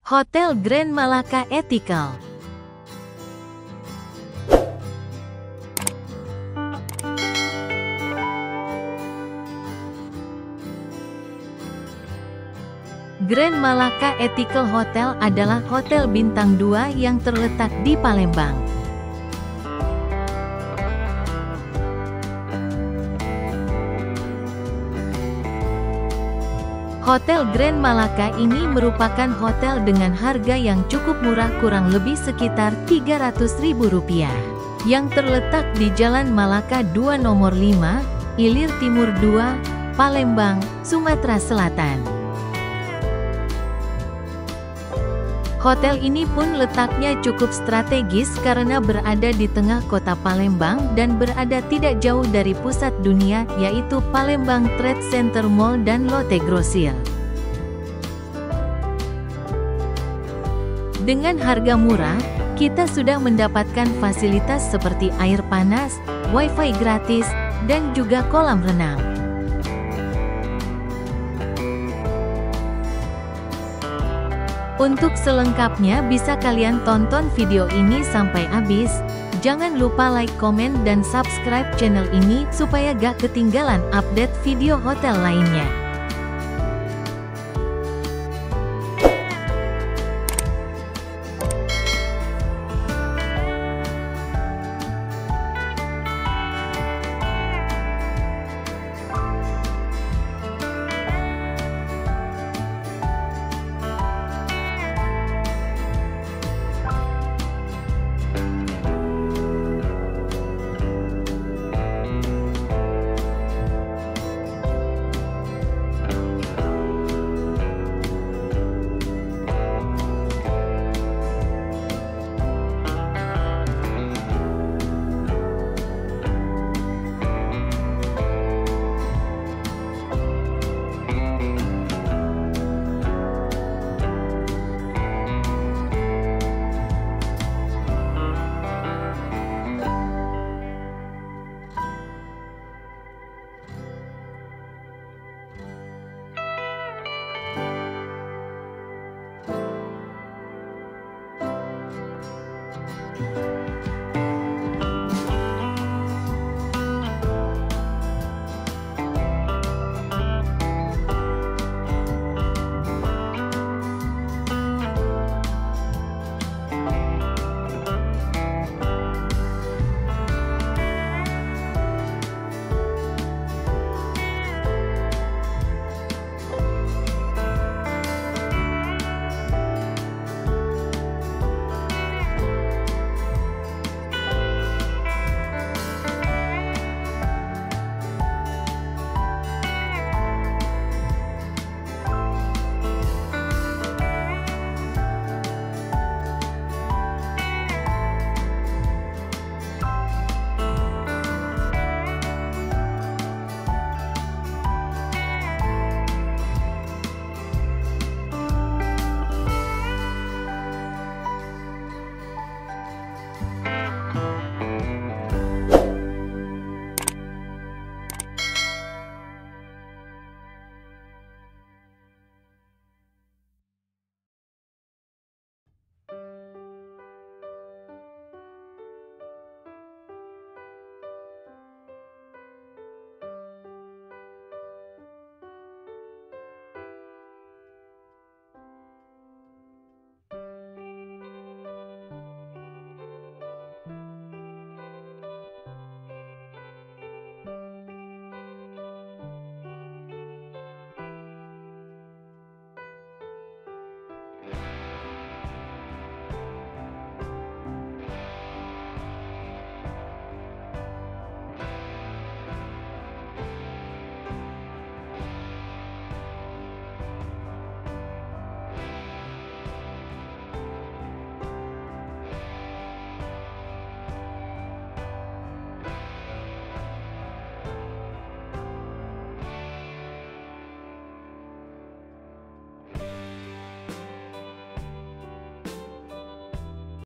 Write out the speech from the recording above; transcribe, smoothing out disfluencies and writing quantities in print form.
Hotel Grand Malaka Ethical. Grand Malaka Ethical Hotel adalah hotel bintang 2 yang terletak di Palembang. Hotel Grand Malaka ini merupakan hotel dengan harga yang cukup murah, kurang lebih sekitar Rp300.000, yang terletak di Jalan Malaka 2 Nomor 5, Ilir Timur 2, Palembang, Sumatera Selatan. Hotel ini pun letaknya cukup strategis karena berada di tengah kota Palembang dan berada tidak jauh dari pusat dunia, yaitu Palembang Trade Center Mall dan Lotte Grosir. Dengan harga murah, kita sudah mendapatkan fasilitas seperti air panas, wifi gratis, dan juga kolam renang. Untuk selengkapnya bisa kalian tonton video ini sampai habis. Jangan lupa like, komen, dan subscribe channel ini supaya gak ketinggalan update video hotel lainnya.